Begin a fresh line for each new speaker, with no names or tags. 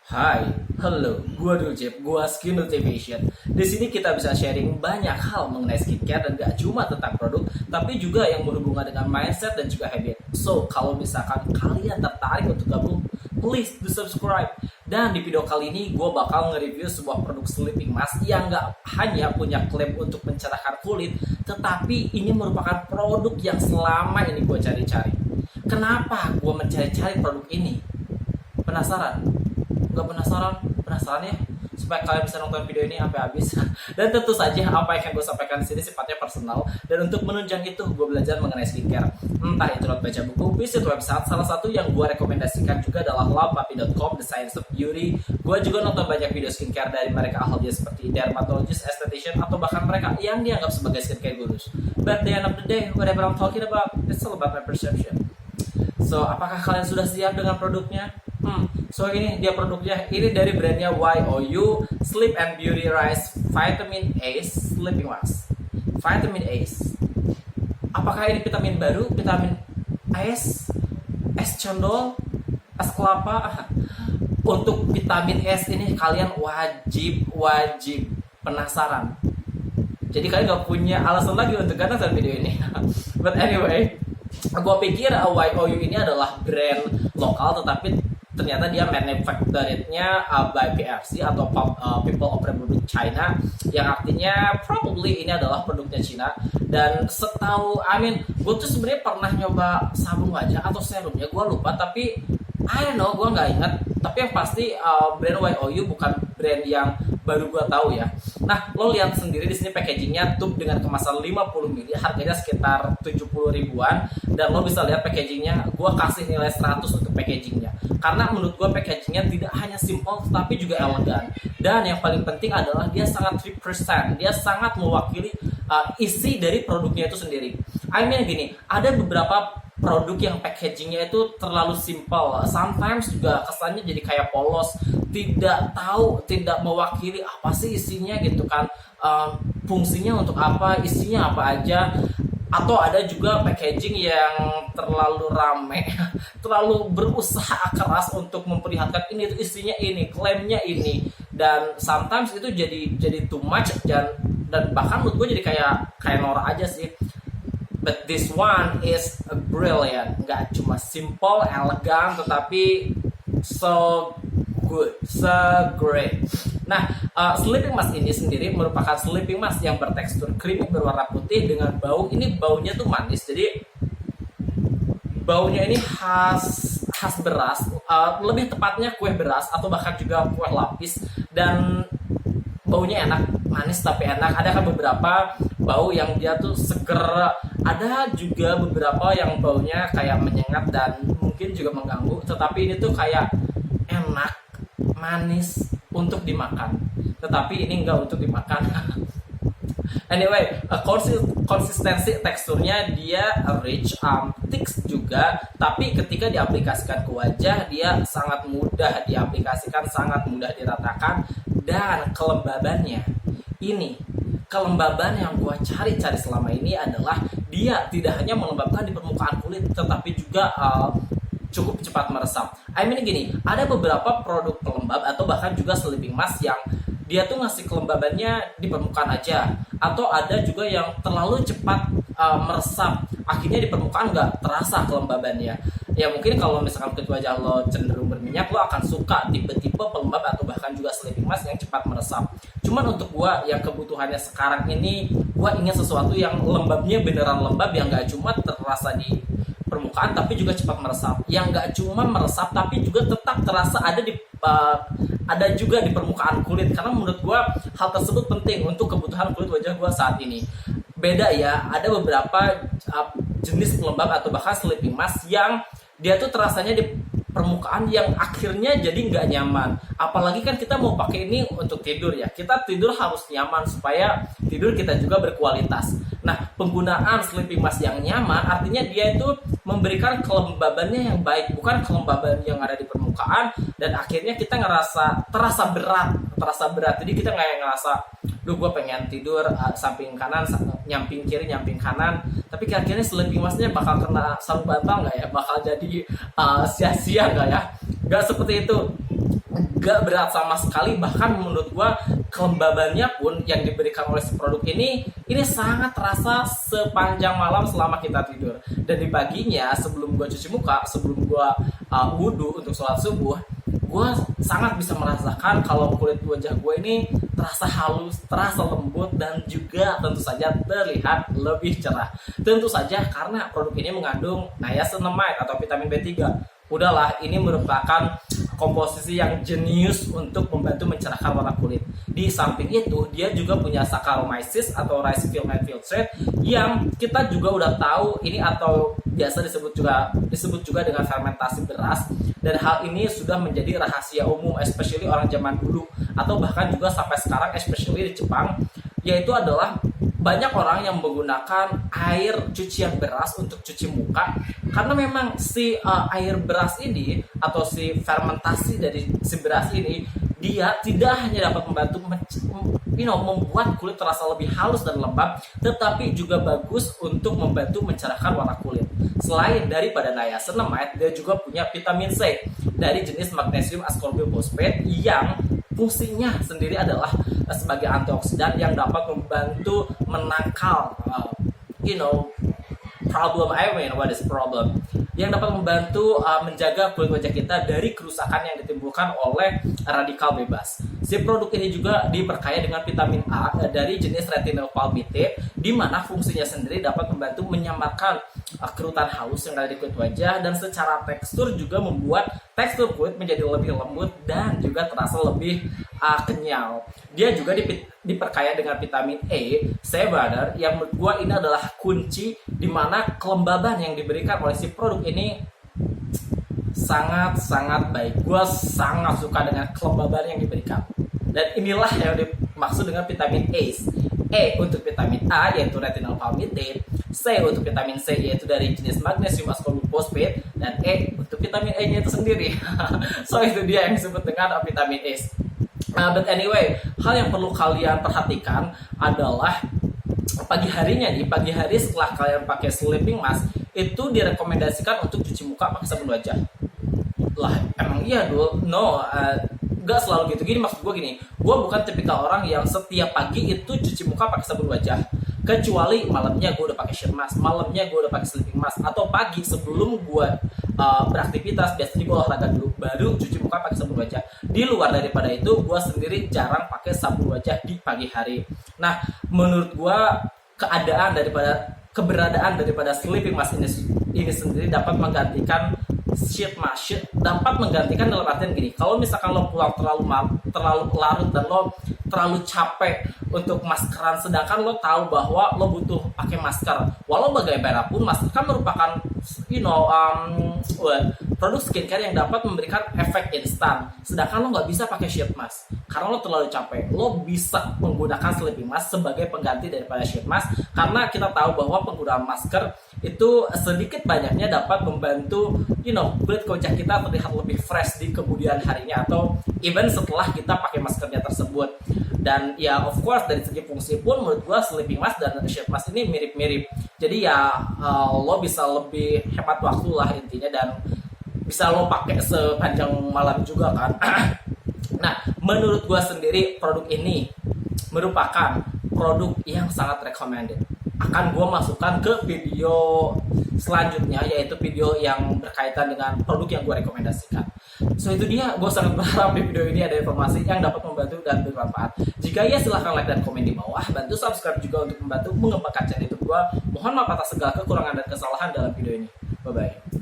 Hai, halo, gua Dulcip, gua Skin Motivation. Di sini kita bisa sharing banyak hal mengenai skincare dan gak cuma tentang produk, tapi juga yang berhubungan dengan mindset dan juga habit. So, kalau misalkan kalian tertarik untuk gabung, please do subscribe. Dan di video kali ini gue bakal nge-review sebuah produk sleeping mask yang gak hanya punya klaim untuk mencerahkan kulit, tetapi ini merupakan produk yang selama ini gue cari-cari. Kenapa gue mencari-cari produk ini? Penasaran? Gak penasaran? Penasaran ya? Supaya kalian bisa nonton video ini sampai habis. Dan tentu saja apa yang akan gue sampaikan di sini sifatnya personal. Dan untuk menunjang itu gue belajar mengenai skincare. Entah itu lewat baca buku, visit website. Salah satu yang gue rekomendasikan juga adalah lapapi.com, The Science of Beauty. Gue juga nonton banyak video skincare dari mereka ahli seperti dermatologist, esthetician, atau bahkan mereka yang dianggap sebagai skincare gurus. But at the end of the day, whatever I'm talking about, it's all about my perception. So, apakah kalian sudah siap dengan produknya? So ini dia produknya. Ini dari brandnya YOU Sleep and Beauty Rice Vitamin A Sleeping Mask. Vitamin A. Apakah ini vitamin baru? Vitamin S? Es cendol? Es kelapa? Untuk vitamin S ini kalian wajib penasaran. Jadi kalian gak punya alasan lagi untuk nonton video ini. But anyway, gue pikir YOU ini adalah brand lokal, tetapi ternyata dia manufactured-nya by PRC atau People of Republic China, yang artinya probably ini adalah produknya Cina. Dan setahu gue tuh sebenarnya pernah nyoba sabun wajah atau serumnya, gue lupa, tapi I don't know, gue nggak ingat. Tapi yang pasti brand YOU bukan brand yang baru gue tahu ya. Nah, lo lihat sendiri di sini packagingnya, tube dengan kemasan 50 ml, harganya sekitar 70 ribuan. Dan lo bisa lihat packagingnya, gue kasih nilai 100 untuk packagingnya. Karena menurut gue packagingnya tidak hanya simple, tapi juga elegan. Dan yang paling penting adalah dia sangat represent, dia sangat mewakili isi dari produknya itu sendiri. Gini, ada beberapa produk yang packagingnya itu terlalu simple, sometimes juga kesannya jadi kayak polos, tidak tahu, tidak mewakili apa sih isinya gitu kan, fungsinya untuk apa, isinya apa aja. Atau ada juga packaging yang terlalu rame, terlalu berusaha keras untuk memperlihatkan ini itu isinya ini, klaimnya ini, dan sometimes itu jadi too much, dan bahkan menurut gue jadi kayak norak aja sih. But this one is brilliant. Nggak cuma simple, elegan, tetapi so good, so great. Nah, sleeping mask ini sendiri merupakan sleeping mask yang bertekstur creamy berwarna putih dengan bau. Ini baunya tuh manis. Jadi baunya ini khas beras, lebih tepatnya kue beras atau bahkan juga kue lapis, dan baunya enak, manis tapi enak. Ada kan beberapa bau yang dia tuh seger, ada juga beberapa yang baunya kayak menyengat dan mungkin juga mengganggu, tetapi ini tuh kayak enak, manis untuk dimakan, tetapi ini enggak untuk dimakan. Anyway, konsistensi teksturnya dia rich, thick juga, tapi ketika diaplikasikan ke wajah dia sangat mudah diaplikasikan, sangat mudah diratakan. Dan kelembabannya, kelembaban yang gue cari selama ini adalah dia tidak hanya melembabkan di permukaan kulit, tetapi juga cukup cepat meresap. Gini, ada beberapa produk pelembab atau bahkan juga sleeping mask yang dia tuh ngasih kelembabannya di permukaan aja, atau ada juga yang terlalu cepat meresap, akhirnya di permukaan nggak terasa kelembabannya. Ya mungkin kalau misalkan kulit wajah lo cenderung berminyak, lo akan suka tipe-tipe pelembab atau bahkan juga sleeping mask yang cepat meresap. Cuman untuk gua yang kebutuhannya sekarang ini, gua ingin sesuatu yang lembabnya beneran lembab, yang nggak cuma terasa di permukaan tapi juga cepat meresap, yang nggak cuma meresap tapi juga tetap terasa ada juga di permukaan kulit. Karena menurut gua hal tersebut penting untuk kebutuhan kulit wajah gua saat ini. Beda ya, ada beberapa jenis pelembab atau bahkan sleeping mask yang dia tuh terasanya di permukaan yang akhirnya jadi nggak nyaman. Apalagi kan kita mau pakai ini untuk tidur ya, kita tidur harus nyaman supaya tidur kita juga berkualitas. Nah, penggunaan sleeping mask yang nyaman artinya dia itu memberikan kelembabannya yang baik, bukan kelembaban yang ada di permukaan, dan akhirnya kita terasa berat. Jadi kita nggak ngerasa, duh gue pengen tidur samping kanan, nyamping kiri, nyamping kanan, tapi kira-kira sleeping masknya bakal kena sarung bantal nggak ya, bakal jadi sia-sia nggak ya? Nggak seperti itu. gak berat sama sekali, bahkan menurut gua kelembabannya pun yang diberikan oleh si produk ini sangat terasa sepanjang malam selama kita tidur. Dan di paginya sebelum gua cuci muka, sebelum gua wudhu untuk sholat subuh, gue sangat bisa merasakan kalau kulit wajah gue ini terasa halus, terasa lembut, dan juga tentu saja terlihat lebih cerah. Tentu saja karena produk ini mengandung niacinamide atau vitamin B3. Udahlah, ini merupakan komposisi yang jenius untuk membantu mencerahkan warna kulit. Di samping itu, dia juga punya Saccharomyces atau rice filament filtrate yang kita juga udah tahu ini atau biasa disebut juga dengan fermentasi beras, dan hal ini sudah menjadi rahasia umum especially orang zaman dulu atau bahkan juga sampai sekarang especially di Jepang, yaitu adalah banyak orang yang menggunakan air cucian beras untuk cuci muka karena memang si air beras ini atau si fermentasi dari si beras ini dia tidak hanya dapat membantu membuat kulit terasa lebih halus dan lembab, tetapi juga bagus untuk membantu mencerahkan warna kulit. Selain daripada niacinamide, dia juga punya vitamin C dari jenis magnesium ascorbyl phosphate yang fungsinya sendiri adalah sebagai antioksidan yang dapat membantu menangkal problem yang dapat membantu menjaga kulit wajah kita dari kerusakan yang ditimbulkan oleh radikal bebas. Si produk ini juga diperkaya dengan vitamin A dari jenis retinol palmitate, di mana fungsinya sendiri dapat membantu menyamarkan kerutan halus yang ada di kulit wajah, dan secara tekstur juga membuat tekstur kulit menjadi lebih lembut dan juga terasa lebih kenyal. Dia juga diperkaya dengan vitamin E, shea butter, yang menurut gua ini adalah kunci di mana kelembaban yang diberikan oleh si produk ini sangat baik. Gua sangat suka dengan kelembaban yang diberikan. Dan inilah yang dimaksud dengan vitamin A. E untuk vitamin A yaitu retinol palmitate, C untuk vitamin C yaitu dari jenis magnesium ascorbyl phosphate, dan E untuk vitamin E nya itu sendiri. So itu dia yang disebut dengan vitamin A. But anyway, hal yang perlu kalian perhatikan adalah pagi hari setelah kalian pakai sleeping mask itu direkomendasikan untuk cuci muka pakai sabun wajah. Lah emang iya dulu? No, gak selalu gitu. Gini, maksud gue gini, gue bukan tipikal orang yang setiap pagi itu cuci muka pakai sabun wajah, kecuali malamnya gue udah pakai sheet mask, malamnya gue udah pakai sleeping mask, atau pagi sebelum gue beraktivitas biasanya gue olahraga dulu baru cuci muka pakai sabun wajah. Di luar daripada itu gue sendiri jarang pakai sabun wajah di pagi hari. Nah, menurut gue keberadaan daripada sleeping mask ini sendiri dapat menggantikan sheet mask, dapat menggantikan dalam artian gini, kalau misalkan lo pulang terlalu larut dan lo terlalu capek untuk maskeran, sedangkan lo tahu bahwa lo butuh pakai masker, walau bagaimanapun masker kan merupakan produk skincare yang dapat memberikan efek instan, sedangkan lo nggak bisa pakai sheet mask karena lo terlalu capek. Lo bisa menggunakan sleeping mask sebagai pengganti daripada sheet mask, karena kita tahu bahwa penggunaan masker itu sedikit banyaknya dapat membantu kulit wajah kita terlihat lebih fresh di kemudian harinya atau even setelah kita pakai maskernya tersebut. Dan ya of course dari segi fungsi pun menurut gua sleeping mask dan sheet mask ini mirip-mirip. Jadi ya lo bisa lebih hemat waktu lah intinya, dan bisa lo pakai sepanjang malam juga kan. Nah, menurut gua sendiri produk ini merupakan produk yang sangat recommended. Akan gue masukkan ke video selanjutnya, yaitu video yang berkaitan dengan produk yang gue rekomendasikan. So itu dia, gue sangat berharap di video ini ada informasi yang dapat membantu dan bermanfaat. Jika ya, silahkan like dan komen di bawah. Bantu subscribe juga untuk membantu mengembangkan channel YouTube gue. Mohon maaf atas segala kekurangan dan kesalahan dalam video ini. Bye-bye.